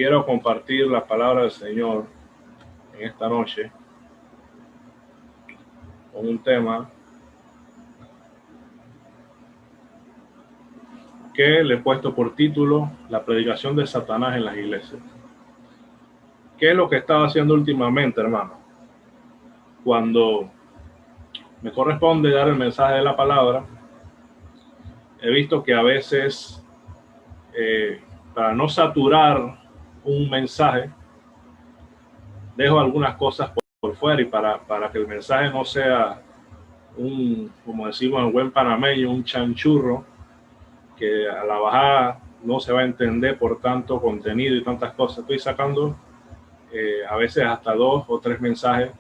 quiero compartir la palabra del Señor en esta noche con un tema que le he puesto por título la predicación de Satanás en las iglesias. ¿Qué es lo que he estado haciendo últimamente, hermano? Cuando me corresponde dar el mensaje de la palabra, he visto que a veces, para no saturar un mensaje, dejo algunas cosas por fuera y para que el mensaje no sea como decimos en buen panameño, un chanchurro, que a la bajada no se va a entender por tanto contenido y tantas cosas. Estoy sacando a veces hasta 2 o 3 mensajes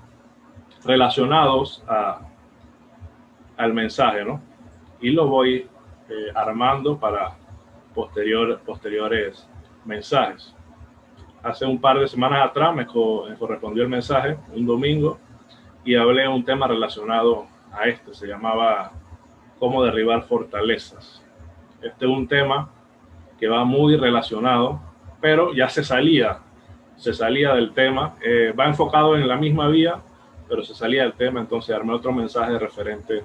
relacionados al mensaje, ¿no? Y lo voy armando para posteriores mensajes. Hace un par de semanas atrás me correspondió el mensaje, un domingo, y hablé de un tema relacionado a este. Se llamaba cómo derribar fortalezas. Este es un tema que va muy relacionado, pero ya se salía del tema. Va enfocado en la misma vía, pero se salía del tema, entonces armé otro mensaje referente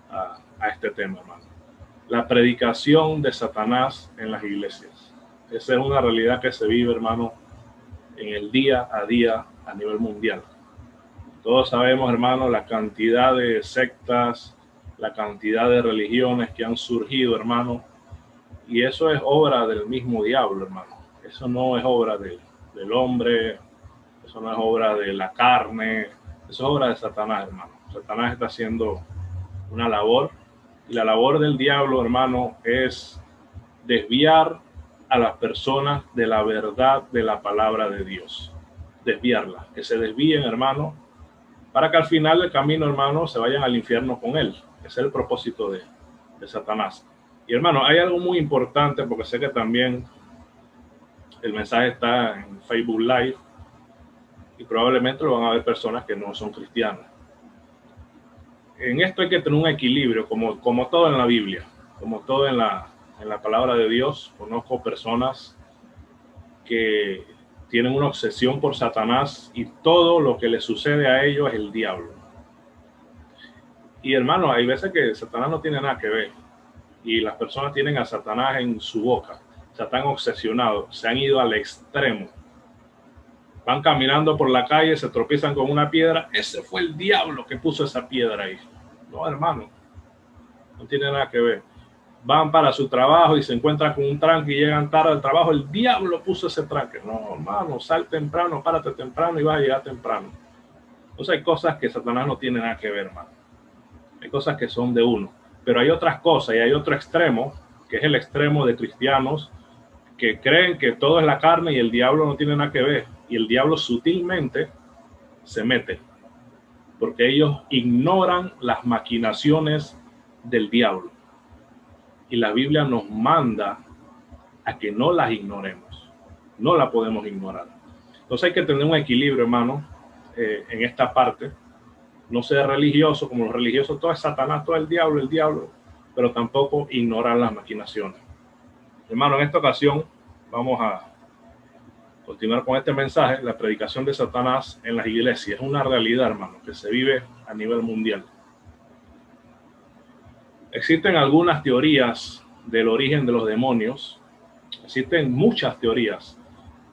a este tema, hermano. La predicación de Satanás en las iglesias. Esa es una realidad que se vive, hermano, en el día a día a nivel mundial. Todos sabemos, hermano, la cantidad de sectas, la cantidad de religiones que han surgido, hermano, y eso es obra del mismo diablo, hermano. Eso no es obra del hombre, eso no es obra de la carne, eso es obra de Satanás, hermano. Satanás está haciendo una labor, y la labor del diablo, hermano, es desviar a las personas de la verdad de la palabra de Dios. Desviarlas, que se desvíen, hermano, para que al final del camino, hermano, se vayan al infierno con él. Ese es el propósito de Satanás. Y hermano, hay algo muy importante, porque sé que también el mensaje está en Facebook Live y probablemente lo van a ver personas que no son cristianas. En esto hay que tener un equilibrio, como todo en la Biblia, como todo en la palabra de Dios. Conozco personas que tienen una obsesión por Satanás y todo lo que le sucede a ellos es el diablo. Y hermano, hay veces que Satanás no tiene nada que ver y las personas tienen a Satanás en su boca, se están obsesionados, se han ido al extremo. Van caminando por la calle, se tropiezan con una piedra, ese fue el diablo que puso esa piedra ahí. No, hermano, no tiene nada que ver. Van para su trabajo y se encuentran con un tranque y llegan tarde al trabajo, el diablo puso ese tranque. No, hermano, sal temprano, párate temprano y vas a llegar temprano. Entonces hay cosas que Satanás no tiene nada que ver, hermano. Hay cosas que son de uno. Pero hay otras cosas y hay otro extremo, que es el extremo de cristianos que creen que todo es la carne y el diablo no tiene nada que ver. Y el diablo sutilmente se mete, porque ellos ignoran las maquinaciones del diablo. Y la Biblia nos manda a que no las ignoremos. No la podemos ignorar. Entonces hay que tener un equilibrio, hermano, en esta parte. No ser religioso, como los religiosos, todo es Satanás, todo es el diablo, pero tampoco ignorar las maquinaciones. Hermano, en esta ocasión vamos a continuar con este mensaje, la predicación de Satanás en las iglesias. Es una realidad, hermano, que se vive a nivel mundial. Existen algunas teorías del origen de los demonios. Existen muchas teorías,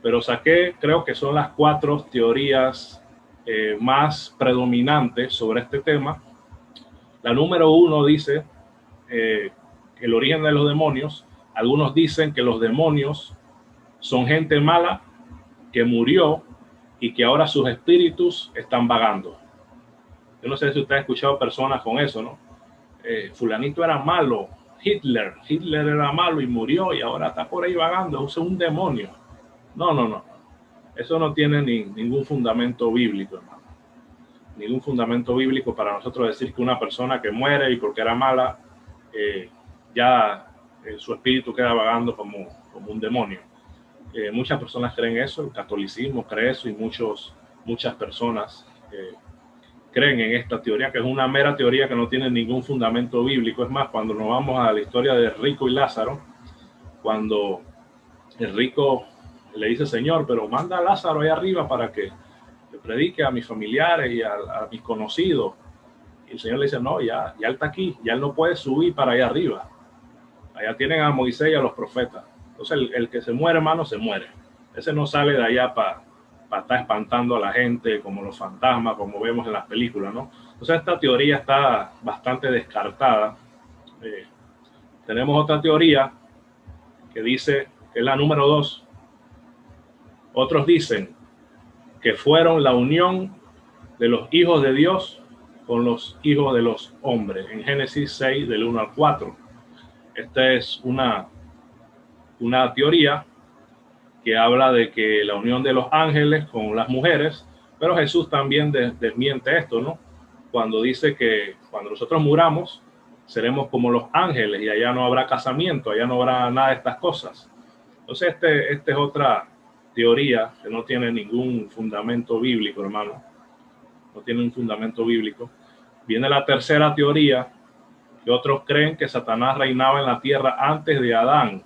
pero saqué, creo que son las 4 teorías más predominantes sobre este tema. La número 1 dice el origen de los demonios. Algunos dicen que los demonios son gente mala que murió y que ahora sus espíritus están vagando. Yo no sé si usted ha escuchado personas con eso, ¿no? Fulanito era malo, Hitler era malo y murió y ahora está por ahí vagando, es un demonio. No. Eso no tiene ningún fundamento bíblico, hermano. Ningún fundamento bíblico para nosotros decir que una persona que muere y porque era mala, su espíritu queda vagando como un demonio. Muchas personas creen eso, el catolicismo cree eso y muchas personas creen en esta teoría, que es una mera teoría que no tiene ningún fundamento bíblico. Es más, cuando nos vamos a la historia de Rico y Lázaro, cuando el rico le dice, Señor, pero manda a Lázaro allá arriba para que le predique a mis familiares y a mis conocidos. Y el Señor le dice, no, ya él está aquí, ya él no puede subir para allá arriba. Allá tienen a Moisés y a los profetas. Entonces el que se muere, hermano, se muere. Ese no sale de allá para estar espantando a la gente como los fantasmas, como vemos en las películas, ¿no? Entonces esta teoría está bastante descartada. Tenemos otra teoría que dice, que es la número 2. Otros dicen que fueron la unión de los hijos de Dios con los hijos de los hombres, en Génesis 6, del 1 al 4. Esta es una teoría que habla de que la unión de los ángeles con las mujeres, pero Jesús también desmiente esto, ¿no? Cuando dice que cuando nosotros muramos, seremos como los ángeles y allá no habrá casamiento, allá no habrá nada de estas cosas. Entonces, esta es otra teoría que no tiene ningún fundamento bíblico, hermano. No tiene un fundamento bíblico. Viene la tercera teoría, que otros creen que Satanás reinaba en la tierra antes de Adán.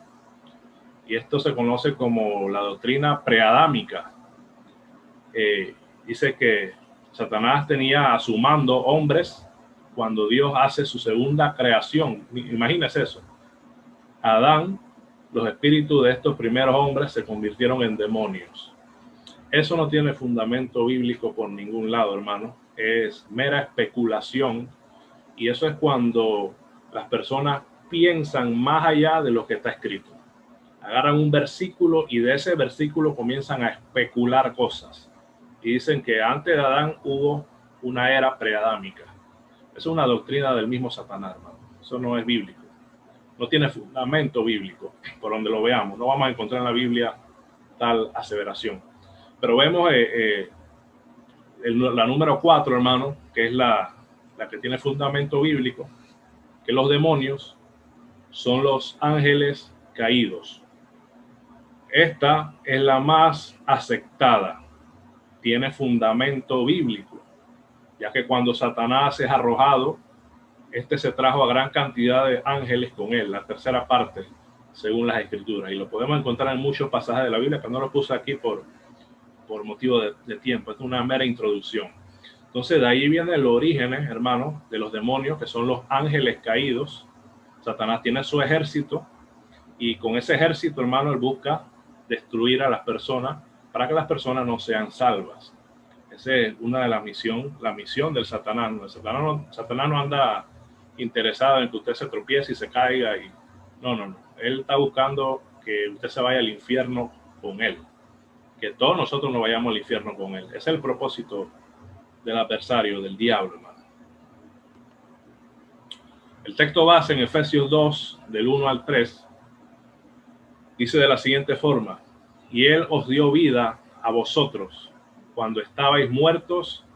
Y esto se conoce como la doctrina preadámica. Dice que Satanás tenía a su mando hombres cuando Dios hace su segunda creación. Imagínese eso. Adán, los espíritus de estos primeros hombres se convirtieron en demonios. Eso no tiene fundamento bíblico por ningún lado, hermano. Es mera especulación. Y eso es cuando las personas piensan más allá de lo que está escrito. Agarran un versículo y de ese versículo comienzan a especular cosas. Y dicen que antes de Adán hubo una era preadámica. Es una doctrina del mismo Satanás, hermano. Eso no es bíblico. No tiene fundamento bíblico, por donde lo veamos. No vamos a encontrar en la Biblia tal aseveración. Pero vemos la número 4, hermano, que es la que tiene fundamento bíblico, que los demonios son los ángeles caídos. Esta es la más aceptada. Tiene fundamento bíblico, ya que cuando Satanás es arrojado, se trajo a gran cantidad de ángeles con él, la tercera parte, según las escrituras. Y lo podemos encontrar en muchos pasajes de la Biblia, que no lo puse aquí por motivo de tiempo. Es una mera introducción. Entonces, de ahí viene el origen, hermano, de los demonios, que son los ángeles caídos. Satanás tiene su ejército, y con ese ejército, hermano, él busca destruir a las personas para que las personas no sean salvas. Esa es una de la misión del Satanás. Satanás no anda interesado en que usted se tropiece y se caiga. No. Él está buscando que usted se vaya al infierno con él. Que todos nosotros nos vayamos al infierno con él. Ese es el propósito del adversario, del diablo, hermano. El texto base en Efesios 2, del 1 al 3, dice de la siguiente forma: y él os dio vida a vosotros cuando estabais muertos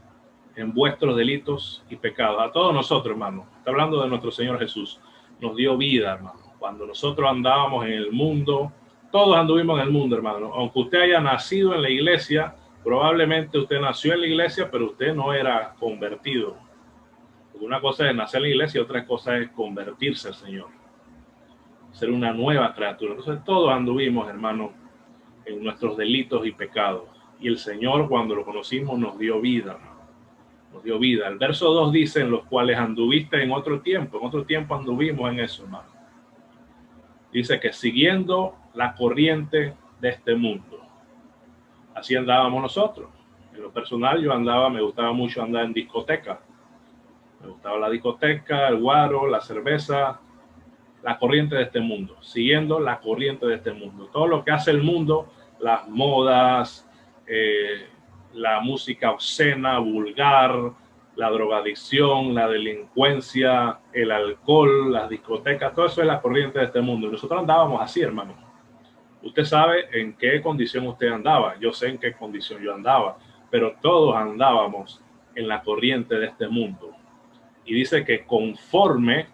en vuestros delitos y pecados. A todos nosotros, hermano. Está hablando de nuestro Señor Jesús. Nos dio vida, hermano. Cuando nosotros andábamos en el mundo, todos anduvimos en el mundo, hermano. Aunque usted haya nacido en la iglesia, probablemente usted nació en la iglesia, pero usted no era convertido. Porque una cosa es nacer en la iglesia y otra cosa es convertirse al Señor. Ser una nueva criatura. Entonces todos anduvimos, hermano, en nuestros delitos y pecados. Y el Señor, cuando lo conocimos, nos dio vida, hermano. Nos dio vida. El verso 2 dice: en los cuales anduviste en otro tiempo. En otro tiempo anduvimos en eso, hermano. Dice que siguiendo la corriente de este mundo. Así andábamos nosotros. En lo personal, me gustaba mucho andar en discoteca. Me gustaba la discoteca, el guaro, la cerveza, la corriente de este mundo. Siguiendo la corriente de este mundo. Todo lo que hace el mundo, las modas, la música obscena, vulgar, la drogadicción, la delincuencia, el alcohol, las discotecas, todo eso es la corriente de este mundo. Y nosotros andábamos así, hermano. Usted sabe en qué condición usted andaba. Yo sé en qué condición yo andaba. Pero todos andábamos en la corriente de este mundo. Y dice que conforme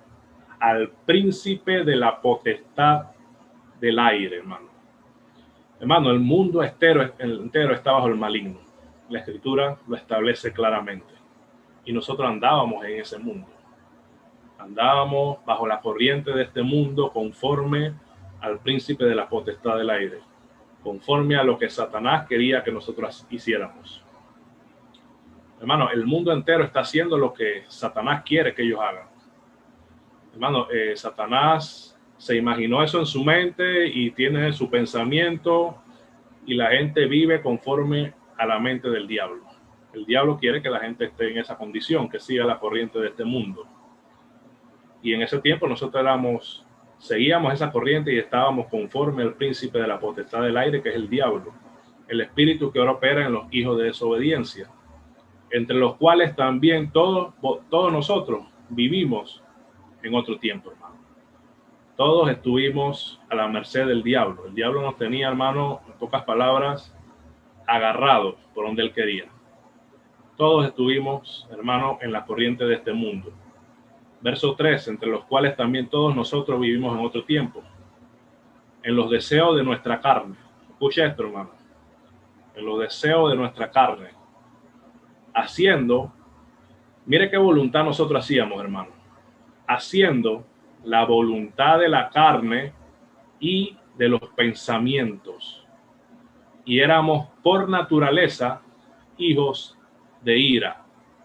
al príncipe de la potestad del aire, hermano. Hermano, el mundo entero está bajo el maligno. La Escritura lo establece claramente. Y nosotros andábamos en ese mundo. Andábamos bajo la corriente de este mundo conforme al príncipe de la potestad del aire. conforme a lo que Satanás quería que nosotros hiciéramos. Hermano, el mundo entero está haciendo lo que Satanás quiere que ellos hagan. Hermano, Satanás se imaginó eso en su mente y tiene su pensamiento, y la gente vive conforme a la mente del diablo. El diablo quiere que la gente esté en esa condición, que siga la corriente de este mundo. Y en ese tiempo nosotros seguíamos esa corriente y estábamos conforme al príncipe de la potestad del aire, que es el diablo, el espíritu que ahora opera en los hijos de desobediencia, entre los cuales también todos nosotros vivimos en otro tiempo, hermano. Todos estuvimos a la merced del diablo. El diablo nos tenía, hermano, en pocas palabras, agarrados por donde él quería. Todos estuvimos, hermano, en la corriente de este mundo. Verso 3, entre los cuales también todos nosotros vivimos en otro tiempo, en los deseos de nuestra carne. Escucha esto, hermano. En los deseos de nuestra carne. Haciendo, mire qué voluntad nosotros hacíamos, hermano. Haciendo la voluntad de la carne y de los pensamientos. Y éramos por naturaleza hijos de ira,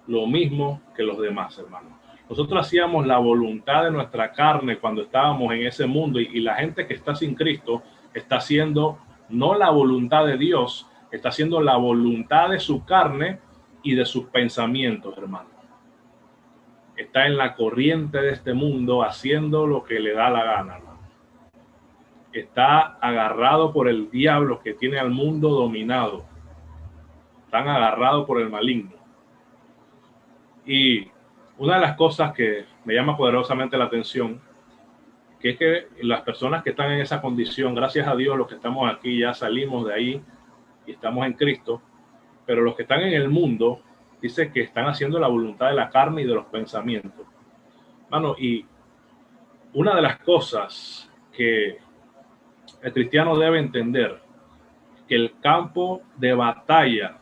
lo mismo que los demás, hermano. Nosotros hacíamos la voluntad de nuestra carne cuando estábamos en ese mundo, y la gente que está sin Cristo está haciendo no la voluntad de Dios, está haciendo la voluntad de su carne y de sus pensamientos, hermano. Está en la corriente de este mundo haciendo lo que le da la gana, hermano. Está agarrado por el diablo que tiene al mundo dominado. Están agarrados por el maligno. Y una de las cosas que me llama poderosamente la atención, que es que las personas que están en esa condición, gracias a Dios, los que estamos aquí ya salimos de ahí y estamos en Cristo, pero los que están en el mundo, dice que están haciendo la voluntad de la carne y de los pensamientos. Mano, y una de las cosas que el cristiano debe entender, que el campo de batalla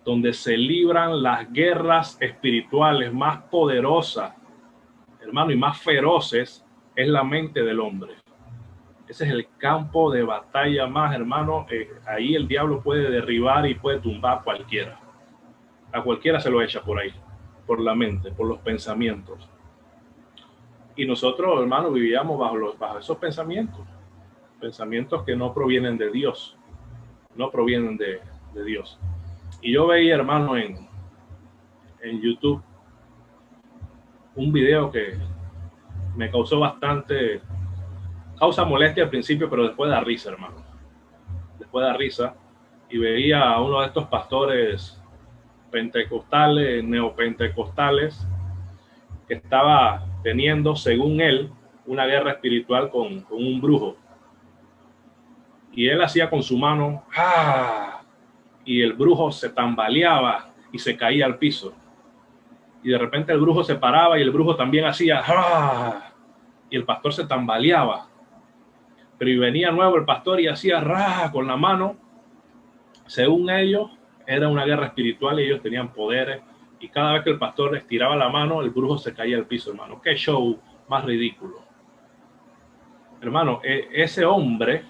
donde se libran las guerras espirituales más poderosas, hermano, y más feroces, es la mente del hombre. Ese es el campo de batalla más, hermano. Ahí el diablo puede derribar y puede tumbar a cualquiera. A cualquiera se lo echa por ahí, por la mente, por los pensamientos. Y nosotros, hermano, vivíamos bajo esos pensamientos. Pensamientos que no provienen de Dios. No provienen de Dios. Y yo veía, hermano, en YouTube un video que me causó causa molestia al principio, pero después da risa, hermano. Después da risa. Y veía a uno de estos pastores pentecostales, neopentecostales, que estaba teniendo, según él, una guerra espiritual con un brujo. Y él hacía con su mano, ¡ah!, y el brujo se tambaleaba y se caía al piso. Y de repente el brujo se paraba y el brujo también hacía, ¡ah!, y el pastor se tambaleaba. Pero y venía nuevo el pastor y hacía, ¡ah!, con la mano. Según ellos, era una guerra espiritual y ellos tenían poderes. Y cada vez que el pastor estiraba la mano, el brujo se caía al piso, hermano. ¡Qué show más ridículo! Hermano, ese hombre,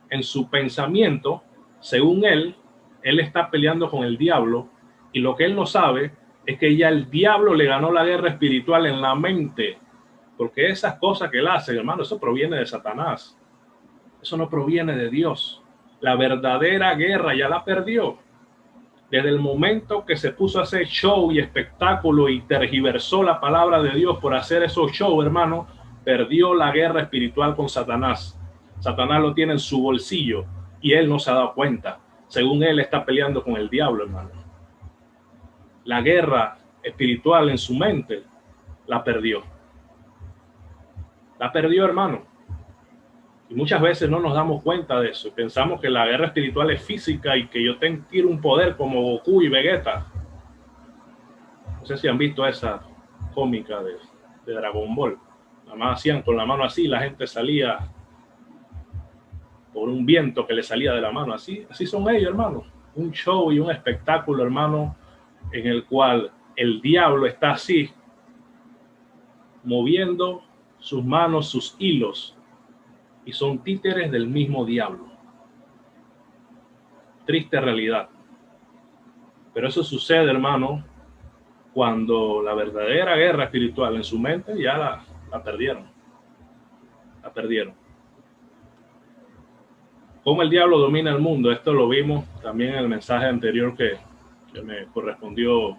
en su pensamiento, según él está peleando con el diablo, y lo que él no sabe es que ya el diablo le ganó la guerra espiritual en la mente, porque esas cosas que él hace, hermano, eso proviene de Satanás. Eso no proviene de Dios. La verdadera guerra ya la perdió. Desde el momento que se puso a hacer show y espectáculo y tergiversó la palabra de Dios por hacer esos shows, hermano, perdió la guerra espiritual con Satanás. Satanás lo tiene en su bolsillo y él no se ha dado cuenta. Según él está peleando con el diablo, hermano. La guerra espiritual en su mente la perdió. La perdió, hermano. Y muchas veces no nos damos cuenta de eso. Pensamos que la guerra espiritual es física y que yo tiro un poder como Goku y Vegeta. No sé si han visto esa cómica de Dragon Ball. Nada más hacían con la mano así, la gente salía por un viento que le salía de la mano. Así son ellos, hermano. Un show y un espectáculo, hermano, en el cual el diablo está así, moviendo sus manos, sus hilos, y son títeres del mismo diablo. triste realidad. Pero eso sucede, hermano, cuando la verdadera guerra espiritual en su mente ya la perdieron. La perdieron. Cómo el diablo domina el mundo, esto lo vimos también en el mensaje anterior que me correspondió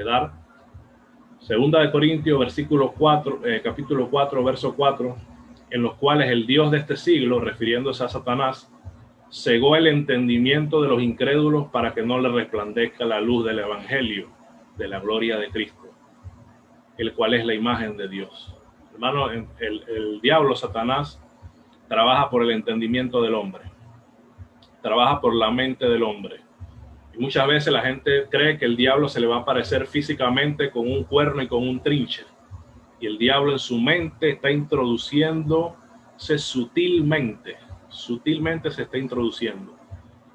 dar. Segunda de Corintios, capítulo 4, verso 4, en los cuales el Dios de este siglo, refiriéndose a Satanás, cegó el entendimiento de los incrédulos para que no le resplandezca la luz del evangelio de la gloria de Cristo, el cual es la imagen de Dios. Hermano, el diablo, Satanás, trabaja por el entendimiento del hombre, trabaja por la mente del hombre. Y muchas veces la gente cree que el diablo se le va a aparecer físicamente con un cuerno y con un trinche. Y el diablo en su mente está introduciéndose sutilmente se está introduciendo.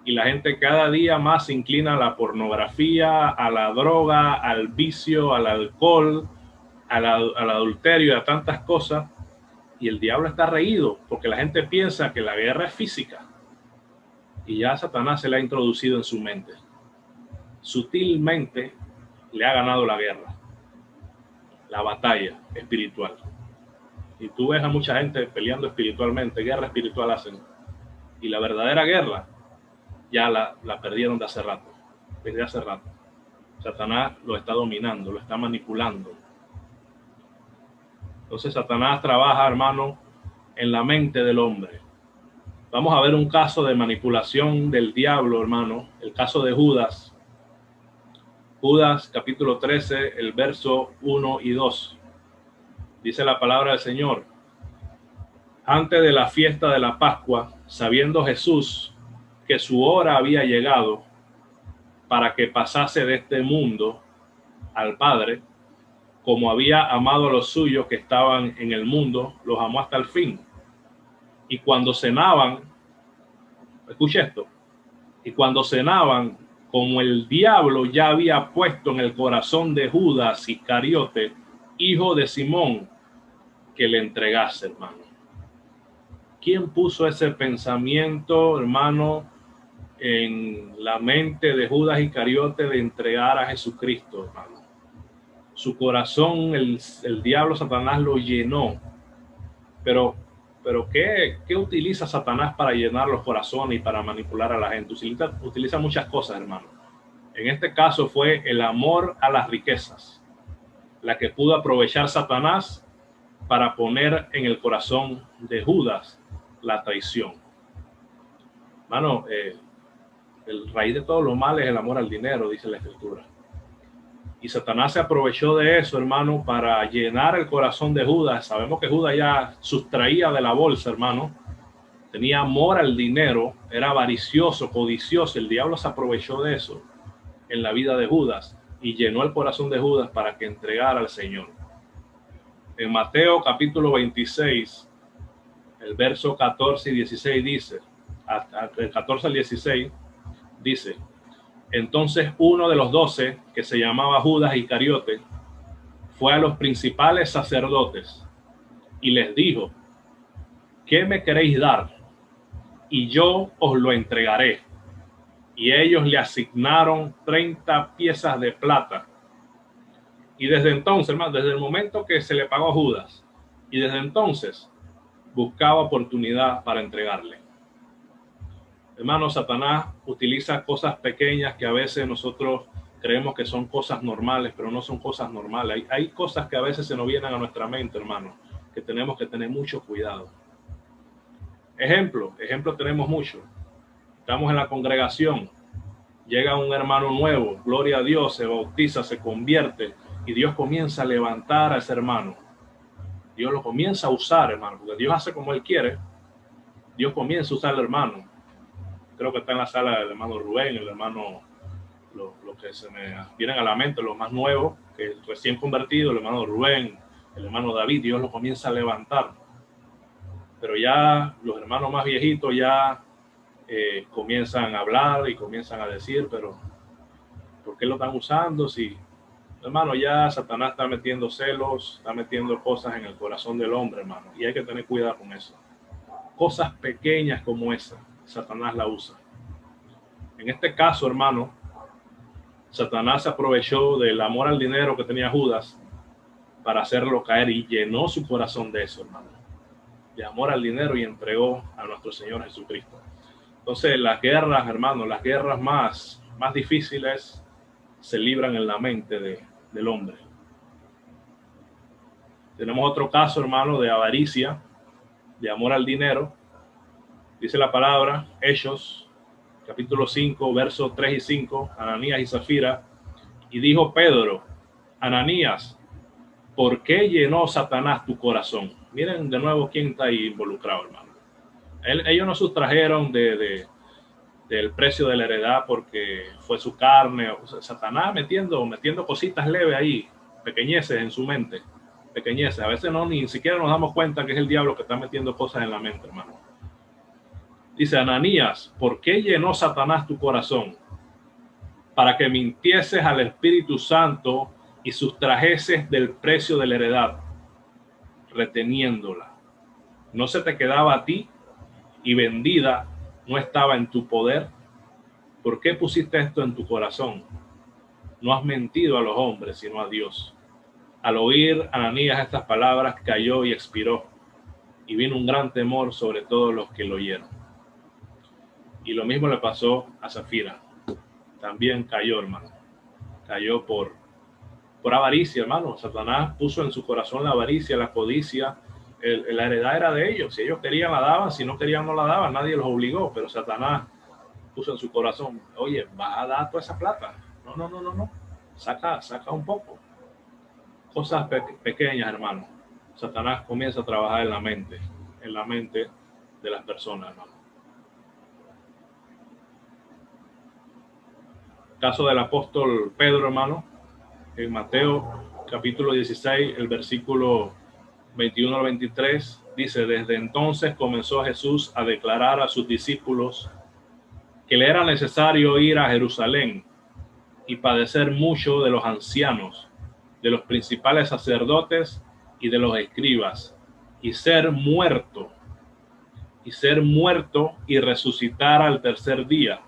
Y la gente cada día más se inclina a la pornografía, a la droga, al vicio, al alcohol, al adulterio y a tantas cosas. Y el diablo está reído porque la gente piensa que la guerra es física. Y ya Satanás se le ha introducido en su mente. Sutilmente le ha ganado la guerra, la batalla espiritual. Y tú ves a mucha gente peleando espiritualmente, guerra espiritual hacen. Y la verdadera guerra ya la perdieron desde hace rato. Satanás lo está dominando, lo está manipulando. Entonces Satanás trabaja, hermano, en la mente del hombre. Vamos a ver un caso de manipulación del diablo, hermano. El caso de Judas. Judas, capítulo 13, el verso 1 y 2. Dice la palabra del Señor. Antes de la fiesta de la Pascua, sabiendo Jesús que su hora había llegado para que pasase de este mundo al Padre, como había amado a los suyos que estaban en el mundo, los amó hasta el fin. Y cuando cenaban, escuche esto, y cuando cenaban, como el diablo ya había puesto en el corazón de Judas Iscariote, hijo de Simón, que le entregase, hermano. ¿Quién puso ese pensamiento, hermano, en la mente de Judas Iscariote de entregar a Jesucristo, hermano? Su corazón, el diablo, Satanás, lo llenó. Pero ¿qué utiliza Satanás para llenar los corazones y para manipular a la gente? Utiliza muchas cosas, hermano. En este caso fue el amor a las riquezas, la que pudo aprovechar Satanás para poner en el corazón de Judas la traición. Hermano, el raíz de todos los males es el amor al dinero, dice la Escritura. Y Satanás se aprovechó de eso, hermano, para llenar el corazón de Judas. Sabemos que Judas ya sustraía de la bolsa, hermano. Tenía amor al dinero, era avaricioso, codicioso. El diablo se aprovechó de eso en la vida de Judas y llenó el corazón de Judas para que entregara al Señor. En Mateo capítulo 26, el verso 14 y 16 dice, el 14 al 16 dice: entonces uno de los 12, que se llamaba Judas Iscariote, fue a los principales sacerdotes y les dijo: ¿qué me queréis dar? Y yo os lo entregaré. Y ellos le asignaron 30 piezas de plata. Y desde entonces, hermano, desde el momento que se le pagó a Judas, y desde entonces buscaba oportunidad para entregarle. Hermano, Satanás utiliza cosas pequeñas que a veces nosotros creemos que son cosas normales, pero no son cosas normales. Hay cosas que a veces se nos vienen a nuestra mente, hermano, que tenemos que tener mucho cuidado. Ejemplo tenemos mucho. Estamos en la congregación, llega un hermano nuevo, gloria a Dios, se bautiza, se convierte, y Dios comienza a levantar a ese hermano. Dios lo comienza a usar, hermano, porque Dios hace como Él quiere. Dios comienza a usar al hermano. Creo que está en la sala el hermano Rubén, el hermano, lo que se me vienen a la mente, los más nuevos, que recién convertido, el hermano Rubén, el hermano David. Dios lo comienza a levantar. Pero ya los hermanos más viejitos ya comienzan a hablar y comienzan a decir, pero ¿por qué lo están usando? Si, hermano, ya Satanás está metiendo celos, está metiendo cosas en el corazón del hombre, hermano, y hay que tener cuidado con eso. Cosas pequeñas como esa, Satanás la usa. En este caso, hermano, Satanás se aprovechó del amor al dinero que tenía Judas para hacerlo caer y llenó su corazón de eso, hermano, de amor al dinero, y entregó a nuestro Señor Jesucristo. Entonces, las guerras, hermano, las guerras más difíciles se libran en la mente del hombre. Tenemos otro caso, hermano, de avaricia, de amor al dinero. Dice la palabra, Hechos, capítulo 5, versos 3 y 5, Ananías y Zafira. Y dijo Pedro, Ananías, ¿por qué llenó Satanás tu corazón? Miren de nuevo quién está ahí involucrado, hermano. Ellos no sustrajeron del precio de la heredad porque fue su carne. O sea, Satanás metiendo cositas leves ahí, pequeñeces en su mente. Pequeñeces. A veces ni siquiera nos damos cuenta que es el diablo que está metiendo cosas en la mente, hermano. Dice, Ananías, ¿por qué llenó Satanás tu corazón? Para que mintieses al Espíritu Santo y sustrajeses del precio de la heredad, reteniéndola. No se te quedaba a ti y vendida no estaba en tu poder. ¿Por qué pusiste esto en tu corazón? No has mentido a los hombres, sino a Dios. Al oír Ananías estas palabras, cayó y expiró, y vino un gran temor sobre todos los que lo oyeron. Y lo mismo le pasó a Zafira. También cayó, hermano. Cayó por avaricia, hermano. Satanás puso en su corazón la avaricia, la codicia. La heredad era de ellos. Si ellos querían, la daban. Si no querían, no la daban. Nadie los obligó. Pero Satanás puso en su corazón, oye, ¿vas a dar toda esa plata? No. Saca un poco. Cosas pequeñas, hermano. Satanás comienza a trabajar en la mente de las personas, hermano. Caso del apóstol Pedro, hermano, en Mateo capítulo 16, el versículo 21 al 23, dice, desde entonces comenzó Jesús a declarar a sus discípulos que le era necesario ir a Jerusalén y padecer mucho de los ancianos, de los principales sacerdotes y de los escribas, y ser muerto y resucitar al tercer día.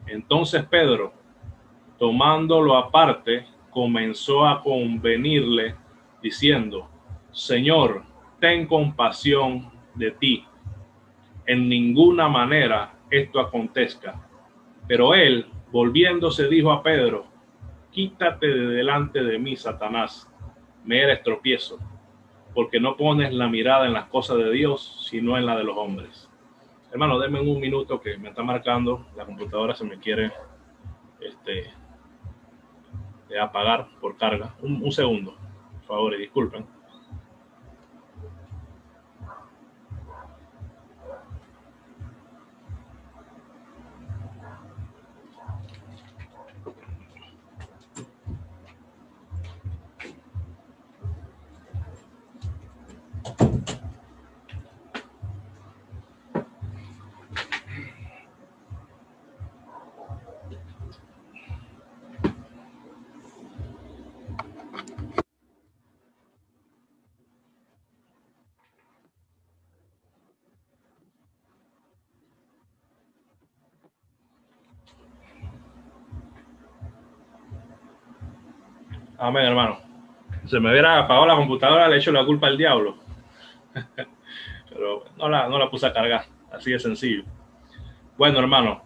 Entonces Pedro, tomándolo aparte, comenzó a convenirle, diciendo, Señor, ten compasión de ti. En ninguna manera esto acontezca. Pero él, volviéndose, dijo a Pedro, quítate de delante de mí, Satanás, me eres tropiezo, porque no pones la mirada en las cosas de Dios, sino en la de los hombres. Hermano, denme un minuto que me está marcando, la computadora se me quiere apagar por carga. Un segundo, por favor, y disculpen. Amén, hermano. Se me hubiera apagado la computadora, le echo la culpa al diablo. Pero no la puse a cargar, así de sencillo. Bueno, hermano,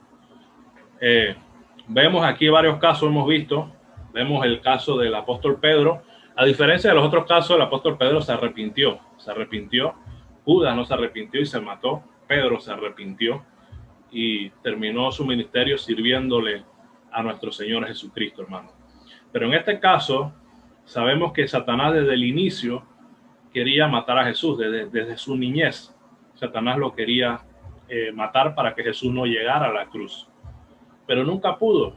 vemos aquí varios casos, hemos visto. Vemos el caso del apóstol Pedro. A diferencia de los otros casos, el apóstol Pedro se arrepintió. Judas no se arrepintió y se mató. Pedro se arrepintió y terminó su ministerio sirviéndole a nuestro Señor Jesucristo, hermano. Pero en este caso, sabemos que Satanás desde el inicio quería matar a Jesús, desde su niñez. Satanás lo quería matar para que Jesús no llegara a la cruz. Pero nunca pudo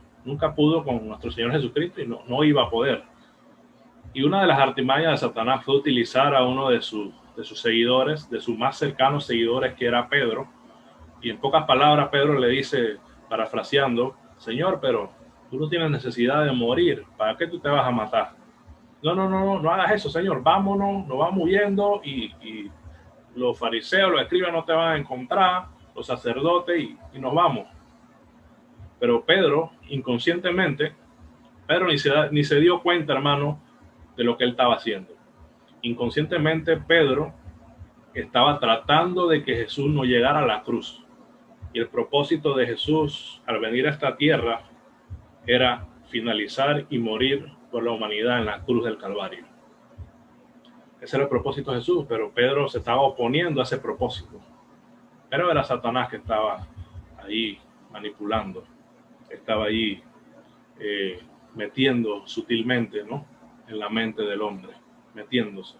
con nuestro Señor Jesucristo y no iba a poder. Y una de las artimañas de Satanás fue utilizar a uno de sus seguidores, de sus más cercanos seguidores, que era Pedro. Y en pocas palabras, Pedro le dice, parafraseando, Señor, pero tú no tienes necesidad de morir. ¿Para qué tú te vas a matar? No hagas eso, Señor. Vámonos, nos vamos huyendo y los fariseos, los escribas no te van a encontrar, los sacerdotes y nos vamos. Pero Pedro, inconscientemente, Pedro ni se dio cuenta, hermano, de lo que él estaba haciendo. Inconscientemente, Pedro estaba tratando de que Jesús no llegara a la cruz. Y el propósito de Jesús al venir a esta tierra era finalizar y morir por la humanidad en la cruz del Calvario. Ese era el propósito de Jesús, pero Pedro se estaba oponiendo a ese propósito. Pero era Satanás que estaba ahí manipulando, estaba ahí metiendo sutilmente, ¿no?, en la mente del hombre, metiéndose.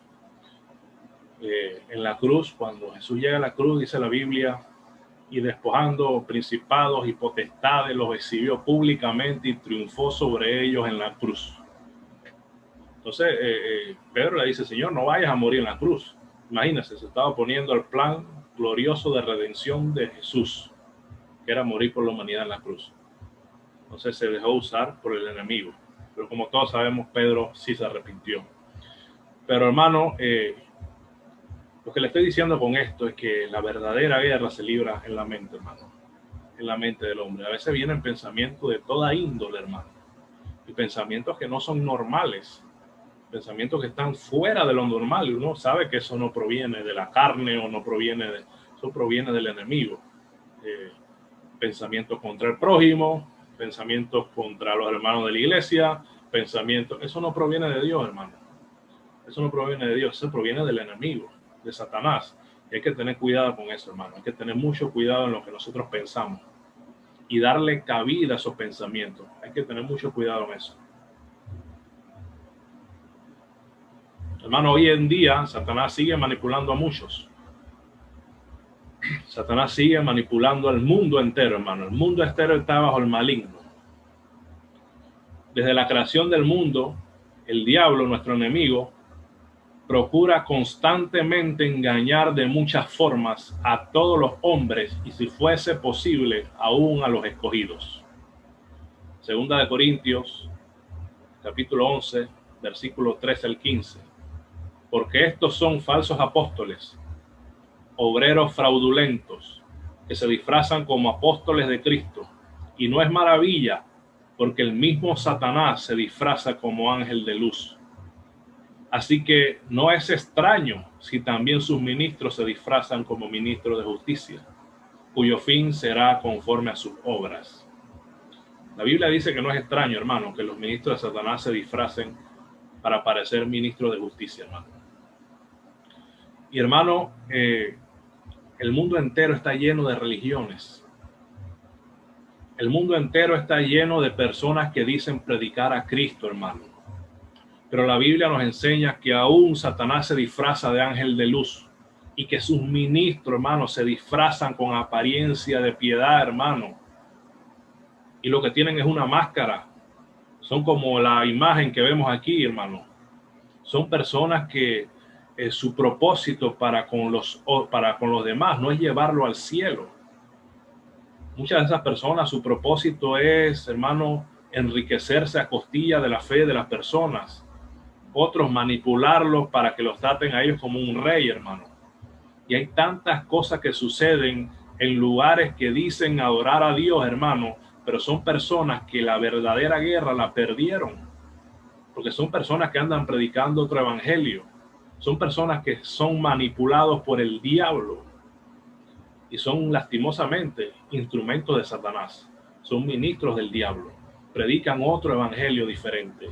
En la cruz, cuando Jesús llega a la cruz, dice la Biblia, y despojando principados y potestades, los exhibió públicamente y triunfó sobre ellos en la cruz. Entonces, Pedro le dice, Señor, no vayas a morir en la cruz. Imagínense, se estaba oponiendo al plan glorioso de redención de Jesús, que era morir por la humanidad en la cruz. Entonces se dejó usar por el enemigo. Pero como todos sabemos, Pedro sí se arrepintió. Pero hermano, lo que le estoy diciendo con esto es que la verdadera guerra se libra en la mente, hermano. En la mente del hombre. A veces vienen pensamientos de toda índole, hermano. Y pensamientos que no son normales. Pensamientos que están fuera de lo normal. Y uno sabe que eso no proviene de la carne o no proviene de... Eso proviene del enemigo. Pensamientos contra el prójimo, pensamientos contra los hermanos de la iglesia, pensamientos... Eso no proviene de Dios, hermano. Eso no proviene de Dios, eso proviene del enemigo, de Satanás. Y hay que tener cuidado con eso, hermano. Hay que tener mucho cuidado en lo que nosotros pensamos y darle cabida a esos pensamientos. Hay que tener mucho cuidado en eso. Hermano, hoy en día Satanás sigue manipulando a muchos. Satanás sigue manipulando al mundo entero, hermano. El mundo entero está bajo el maligno. Desde la creación del mundo, el diablo, nuestro enemigo, procura constantemente engañar de muchas formas a todos los hombres y, si fuese posible, aún a los escogidos. Segunda de Corintios, capítulo 11, versículos 13 al 15. Porque estos son falsos apóstoles, obreros fraudulentos, que se disfrazan como apóstoles de Cristo. Y no es maravilla, porque el mismo Satanás se disfraza como ángel de luz. Así que no es extraño si también sus ministros se disfrazan como ministros de justicia, cuyo fin será conforme a sus obras. La Biblia dice que no es extraño, hermano, que los ministros de Satanás se disfracen para parecer ministros de justicia, hermano. Y hermano, el mundo entero está lleno de religiones. El mundo entero está lleno de personas que dicen predicar a Cristo, hermano. Pero la Biblia nos enseña que aún Satanás se disfraza de ángel de luz y que sus ministros, hermano, se disfrazan con apariencia de piedad, hermano. Y lo que tienen es una máscara. Son como la imagen que vemos aquí, hermano. Son personas que su propósito para con los demás no es llevarlo al cielo. Muchas de esas personas, su propósito es, hermano, enriquecerse a costilla de la fe de las personas. Otros manipularlos para que los traten a ellos como un rey, hermano. Y hay tantas cosas que suceden en lugares que dicen adorar a Dios, hermano, pero son personas que la verdadera guerra la perdieron, porque son personas que andan predicando otro evangelio. Son personas que son manipulados por el diablo y son lastimosamente instrumentos de Satanás. Son ministros del diablo. Predican otro evangelio diferente.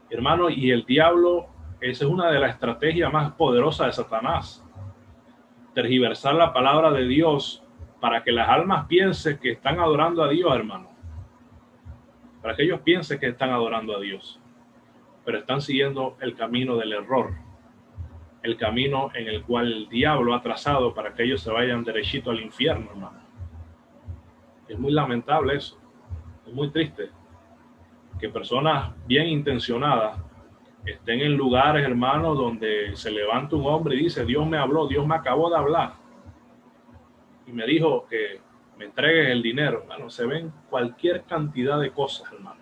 Hermano, y el diablo, esa es una de las estrategias más poderosas de Satanás. Tergiversar la palabra de Dios para que las almas piensen que están adorando a Dios, hermano. Para que ellos piensen que están adorando a Dios. Pero están siguiendo el camino del error. El camino en el cual el diablo ha trazado para que ellos se vayan derechito al infierno, hermano. Es muy lamentable eso. Es muy triste que personas bien intencionadas estén en lugares, hermanos, donde se levanta un hombre y dice, Dios me habló, Dios me acabó de hablar y me dijo que me entregues el dinero, hermano. Se ven cualquier cantidad de cosas, hermano,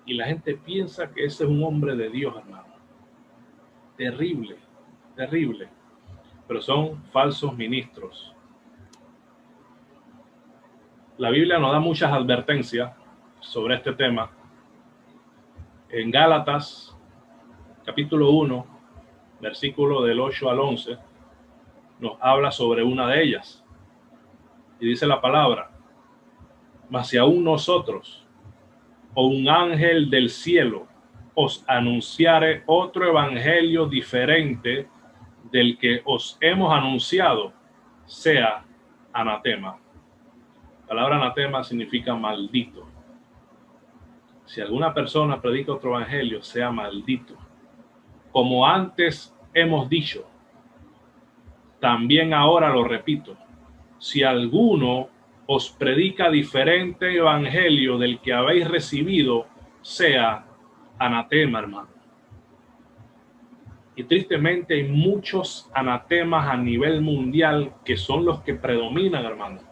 y la gente piensa que ese es un hombre de Dios, hermano. Terrible, terrible, pero son falsos ministros. La Biblia nos da muchas advertencias sobre este tema. En Gálatas, capítulo 1, versículo del 8 al 11, nos habla sobre una de ellas. Y dice la palabra: mas si aún nosotros o un ángel del cielo os anunciare otro evangelio diferente del que os hemos anunciado, sea anatema. La palabra anatema significa maldito. Si alguna persona predica otro evangelio, sea maldito. Como antes hemos dicho, también ahora lo repito: si alguno os predica diferente evangelio del que habéis recibido, sea anatema, hermano. Y tristemente hay muchos anatemas a nivel mundial que son los que predominan, hermano.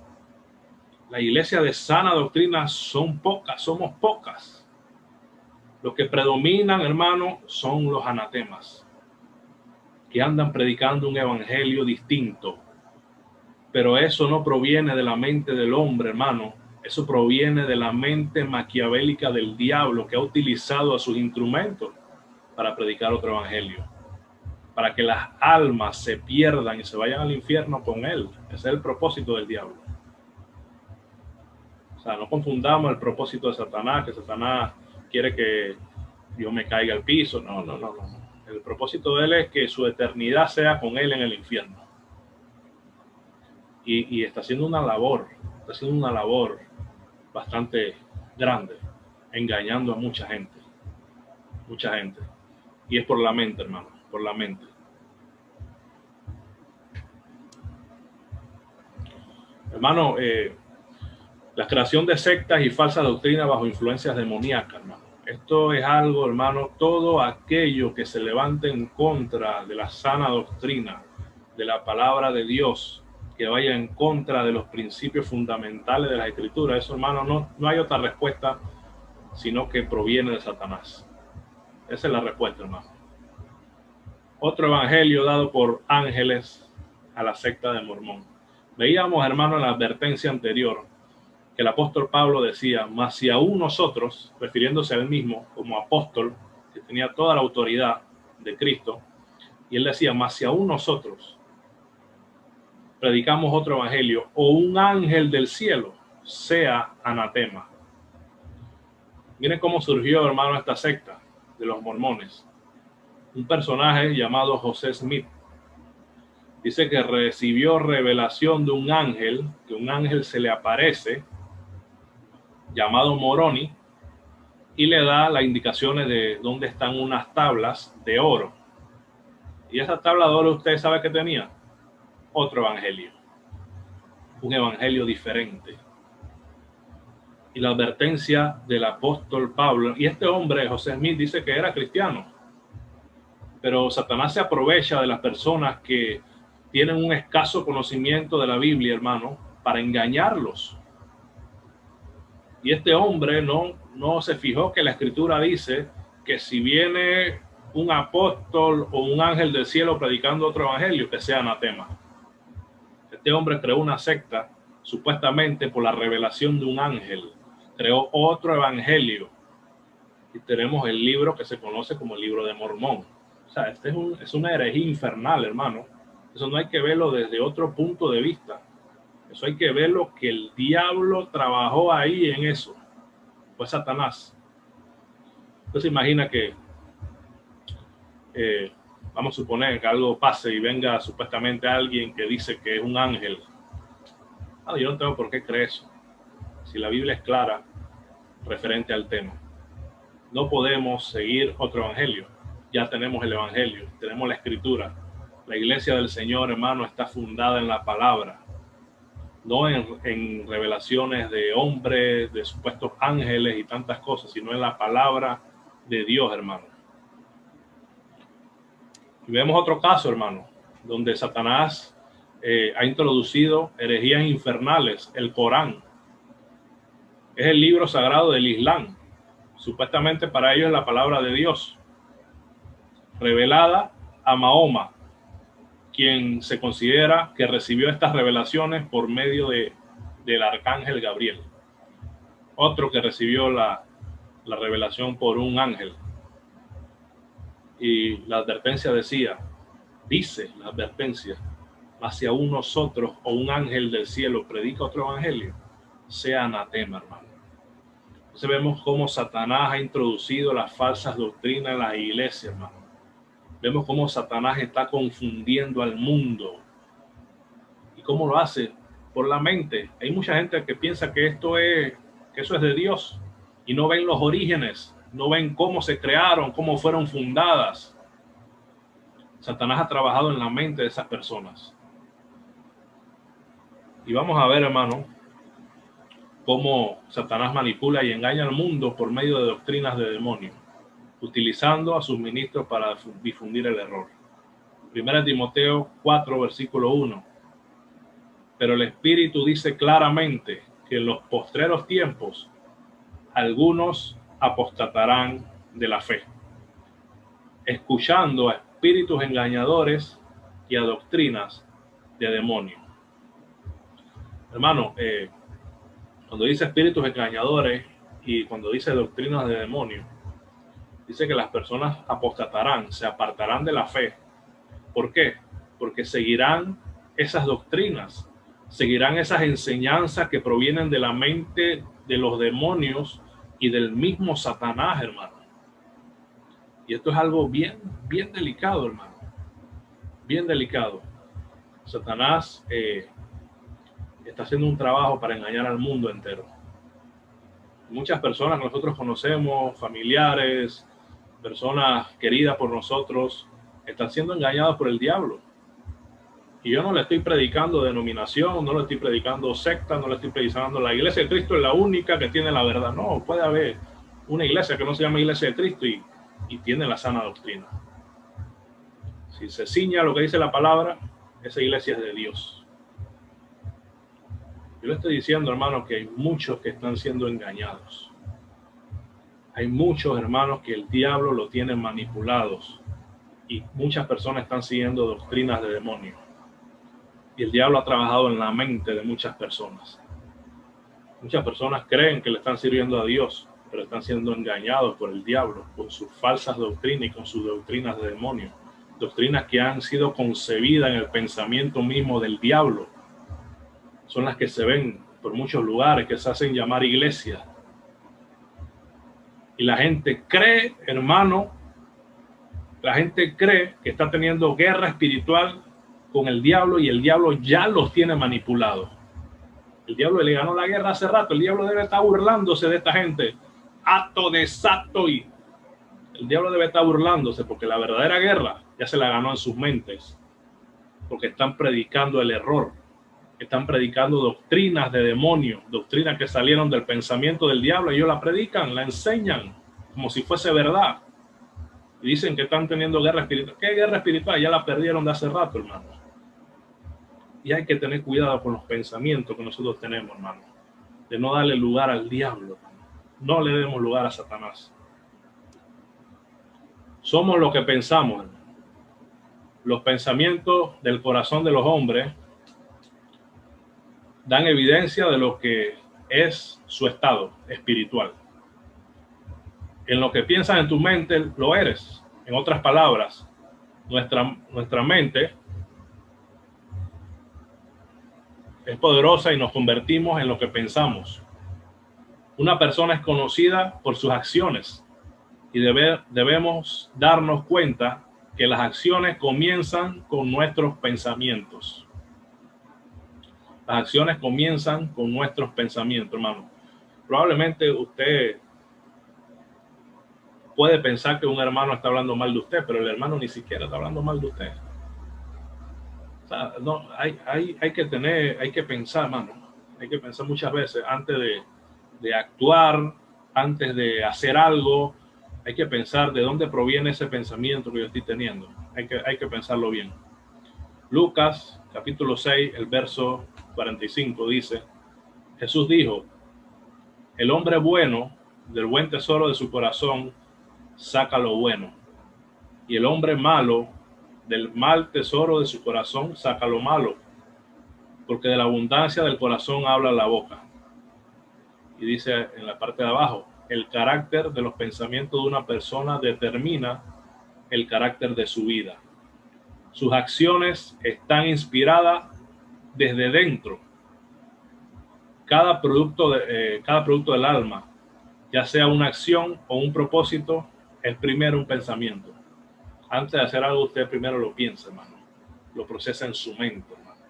La iglesia de sana doctrina son pocas, somos pocas. Los que predominan, hermano, son los anatemas, que andan predicando un evangelio distinto. Pero eso no proviene de la mente del hombre, hermano. Eso proviene de la mente maquiavélica del diablo, que ha utilizado a sus instrumentos para predicar otro evangelio, para que las almas se pierdan y se vayan al infierno con él. Ese es el propósito del diablo. O sea, no confundamos el propósito de Satanás, que Satanás quiere que yo me caiga al piso. No. El propósito de él es que su eternidad sea con él en el infierno. Y está haciendo una labor bastante grande, engañando a mucha gente. Y es por la mente, hermano, por la mente. Hermano, la creación de sectas y falsas doctrinas bajo influencias demoníacas, hermano. Esto es algo, hermano, todo aquello que se levante en contra de la sana doctrina, de la palabra de Dios, que vaya en contra de los principios fundamentales de la Escritura, eso, hermano, no hay otra respuesta sino que proviene de Satanás. Esa es la respuesta, hermano. Otro evangelio dado por ángeles a la secta de Mormón. Veíamos, hermano, en la advertencia anterior que el apóstol Pablo decía: mas si aún nosotros, refiriéndose a él mismo como apóstol, que tenía toda la autoridad de Cristo, y él decía: mas si aún nosotros predicamos otro evangelio, o un ángel del cielo, sea anatema. Miren cómo surgió, hermano, esta secta de los mormones. Un personaje llamado José Smith dice que recibió revelación de un ángel, que un ángel se le aparece, llamado Moroni, y le da las indicaciones de dónde están unas tablas de oro. Y esa tabla de oro, ¿usted sabe qué tenía? Otro evangelio, un evangelio diferente. Y la advertencia del apóstol Pablo, y este hombre, José Smith, dice que era cristiano, pero Satanás se aprovecha de las personas que tienen un escaso conocimiento de la Biblia, hermano, para engañarlos. Y este hombre no se fijó que la Escritura dice que si viene un apóstol o un ángel del cielo predicando otro evangelio, que sea anatema. Este hombre creó una secta supuestamente por la revelación de un ángel. Creó otro evangelio. Y tenemos el libro que se conoce como el libro de Mormón. O sea, es una herejía infernal, hermano. Eso no hay que verlo desde otro punto de vista. Eso hay que verlo que el diablo trabajó ahí en eso. Fue Satanás. Entonces imagina que vamos a suponer que algo pase y venga supuestamente alguien que dice que es un ángel. Yo no tengo por qué creer eso. Si la Biblia es clara referente al tema. No podemos seguir otro evangelio. Ya tenemos el evangelio, tenemos la Escritura. La iglesia del Señor, hermano, está fundada en la palabra. No en revelaciones de hombres, de supuestos ángeles y tantas cosas, sino en la palabra de Dios, hermano. Y vemos otro caso, hermano, donde Satanás ha introducido herejías infernales, el Corán. Es el libro sagrado del Islam. Supuestamente para ellos es la palabra de Dios, revelada a Mahoma, quien se considera que recibió estas revelaciones por medio de del arcángel Gabriel, otro que recibió la revelación por un ángel. Y la advertencia dice la advertencia, hacia un nosotros o un ángel del cielo predica otro evangelio, sea anatema, hermano. Entonces vemos cómo Satanás ha introducido las falsas doctrinas en las iglesias, hermano. Vemos cómo Satanás está confundiendo al mundo. ¿Y cómo lo hace? Por la mente. Hay mucha gente que piensa que eso es de Dios y no ven los orígenes, no ven cómo se crearon, cómo fueron fundadas. Satanás ha trabajado en la mente de esas personas. Y vamos a ver, hermano, cómo Satanás manipula y engaña al mundo por medio de doctrinas de demonios, utilizando a sus ministros para difundir el error. 1 Timoteo 4, versículo 1. Pero el Espíritu dice claramente que en los postreros tiempos algunos apostatarán de la fe, escuchando a espíritus engañadores y a doctrinas de demonios. Hermano, cuando dice espíritus engañadores y cuando dice doctrinas de demonios, dice que las personas apostatarán, se apartarán de la fe. ¿Por qué? Porque seguirán esas doctrinas, seguirán esas enseñanzas que provienen de la mente de los demonios y del mismo Satanás, hermano. Y esto es algo bien delicado, hermano. Bien delicado. Satanás está haciendo un trabajo para engañar al mundo entero. Muchas personas que nosotros conocemos, familiares, personas queridas por nosotros, están siendo engañadas por el diablo. Y yo no le estoy predicando denominación, no le estoy predicando secta, no le estoy predicando la iglesia de Cristo es la única que tiene la verdad. No, puede haber una iglesia que no se llama iglesia de Cristo y tiene la sana doctrina. Si se ciña lo que dice la palabra, esa iglesia es de Dios. Yo le estoy diciendo, hermanos, que hay muchos que están siendo engañados. Hay muchos hermanos que el diablo lo tiene manipulados y muchas personas están siguiendo doctrinas de demonios. Y el diablo ha trabajado en la mente de muchas personas. Muchas personas creen que le están sirviendo a Dios, pero están siendo engañados por el diablo, con sus falsas doctrinas y con sus doctrinas de demonios. Doctrinas que han sido concebidas en el pensamiento mismo del diablo. Son las que se ven por muchos lugares, que se hacen llamar iglesias. Y la gente cree, hermano, la gente cree que está teniendo guerra espiritual con el diablo y el diablo ya los tiene manipulados. El diablo le ganó la guerra hace rato. El diablo debe estar burlándose de esta gente. Acto desato y el diablo debe estar burlándose porque la verdadera guerra ya se la ganó en sus mentes. Porque están predicando el error. Están predicando doctrinas de demonios, doctrinas que salieron del pensamiento del diablo. Ellos la predican, la enseñan como si fuese verdad. Y dicen que están teniendo guerra espiritual. ¿Qué guerra espiritual? Ya la perdieron de hace rato, hermano. Y hay que tener cuidado con los pensamientos que nosotros tenemos, hermano. De no darle lugar al diablo. No le demos lugar a Satanás. Somos lo que pensamos, hermano. Los pensamientos del corazón de los hombres dan evidencia de lo que es su estado espiritual. En lo que piensas en tu mente, lo eres. En otras palabras, nuestra mente es poderosa y nos convertimos en lo que pensamos. Una persona es conocida por sus acciones y debemos darnos cuenta que las acciones comienzan con nuestros pensamientos. Las acciones comienzan con nuestros pensamientos, hermano. Probablemente usted puede pensar que un hermano está hablando mal de usted, pero el hermano ni siquiera está hablando mal de usted. O sea, no, hay que pensar, hermano. Hay que pensar muchas veces antes de actuar, antes de hacer algo. Hay que pensar de dónde proviene ese pensamiento que yo estoy teniendo. Hay que pensarlo bien. Lucas, capítulo 6, el verso 45 dice, Jesús dijo, el hombre bueno del buen tesoro de su corazón saca lo bueno, y el hombre malo del mal tesoro de su corazón saca lo malo, porque de la abundancia del corazón habla la boca. Y dice en la parte de abajo, el carácter de los pensamientos de una persona determina el carácter de su vida. Sus acciones están inspiradas desde dentro. Cada producto del alma, ya sea una acción o un propósito, es primero un pensamiento. Antes de hacer algo, usted primero lo piensa, hermano. Lo procesa en su mente, hermano.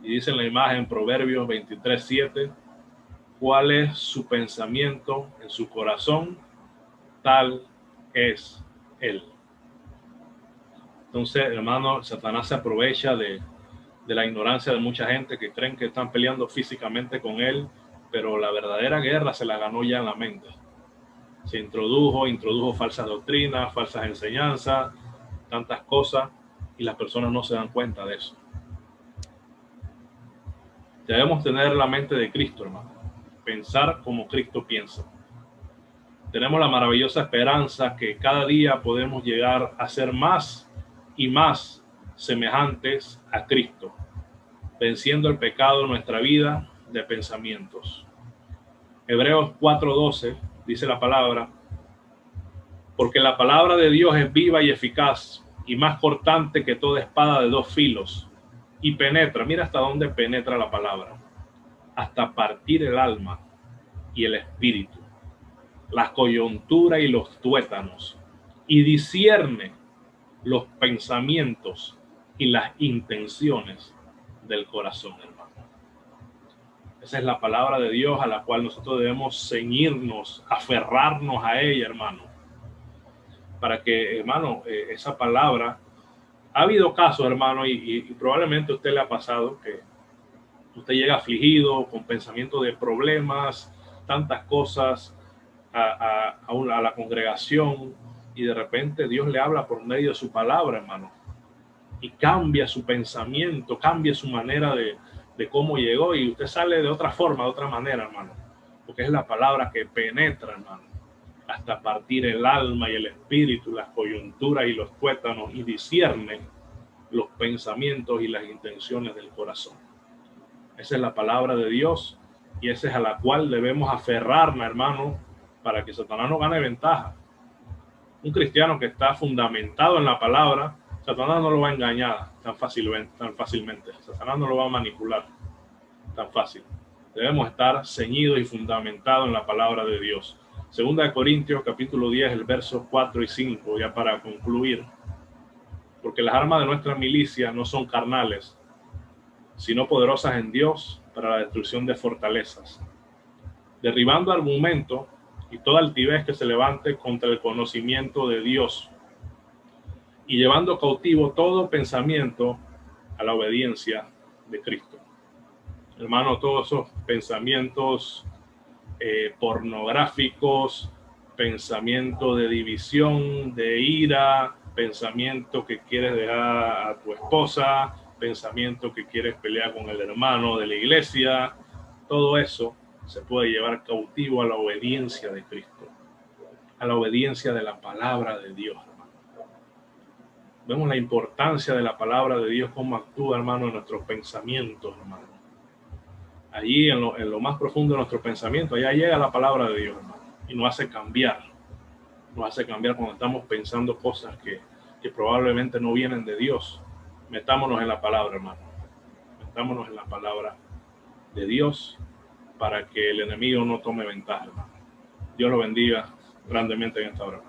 Y dice en la imagen, Proverbios 23:7, cuál es su pensamiento en su corazón, tal es él. Entonces, hermano, Satanás se aprovecha de la ignorancia de mucha gente que creen que están peleando físicamente con él, pero la verdadera guerra se la ganó ya en la mente. Se introdujo falsas doctrinas, falsas enseñanzas, tantas cosas, y las personas no se dan cuenta de eso. Debemos tener la mente de Cristo, hermano. Pensar como Cristo piensa. Tenemos la maravillosa esperanza que cada día podemos llegar a ser más y más semejantes a Cristo, venciendo el pecado en nuestra vida de pensamientos. Hebreos 4:12 dice la palabra, porque la palabra de Dios es viva y eficaz y más cortante que toda espada de 2 filos y penetra, mira hasta dónde penetra la palabra, hasta partir el alma y el espíritu, las coyunturas y los tuétanos, y discierne los pensamientos y las intenciones del corazón, hermano. Esa es la palabra de Dios a la cual nosotros debemos ceñirnos, aferrarnos a ella, hermano. Para que, hermano, esa palabra, ha habido casos, hermano, y probablemente a usted le ha pasado que usted llega afligido, con pensamientos de problemas, tantas cosas a la congregación, y de repente Dios le habla por medio de su palabra, hermano, y cambia su pensamiento, cambia su manera de cómo llegó, y usted sale de otra forma, de otra manera, hermano, porque es la palabra que penetra, hermano, hasta partir el alma y el espíritu, las coyunturas y los tuétanos, y discierne los pensamientos y las intenciones del corazón. Esa es la palabra de Dios, y esa es a la cual debemos aferrarnos, hermano, para que Satanás no gane ventaja. Un cristiano que está fundamentado en la palabra, Satanás no lo va a engañar tan fácilmente. Satanás no lo va a manipular tan fácil. Debemos estar ceñidos y fundamentados en la palabra de Dios. Segunda de Corintios, capítulo 10, el verso 4 y 5, ya para concluir. Porque las armas de nuestra milicia no son carnales, sino poderosas en Dios para la destrucción de fortalezas, derribando argumentos y toda altivez que se levante contra el conocimiento de Dios, y llevando cautivo todo pensamiento a la obediencia de Cristo. Hermano, todos esos pensamientos pornográficos, pensamiento de división, de ira, pensamiento que quieres dejar a tu esposa, pensamiento que quieres pelear con el hermano de la iglesia, todo eso se puede llevar cautivo a la obediencia de Cristo, a la obediencia de la palabra de Dios, hermano. Vemos la importancia de la palabra de Dios, cómo actúa, hermano, en nuestros pensamientos, hermano. Allí, en lo más profundo de nuestro pensamiento, allá llega la palabra de Dios, hermano, y nos hace cambiar. Nos hace cambiar cuando estamos pensando cosas que probablemente no vienen de Dios. Metámonos en la palabra, hermano. Metámonos en la palabra de Dios para que el enemigo no tome ventaja, hermano. Dios lo bendiga grandemente en esta hora.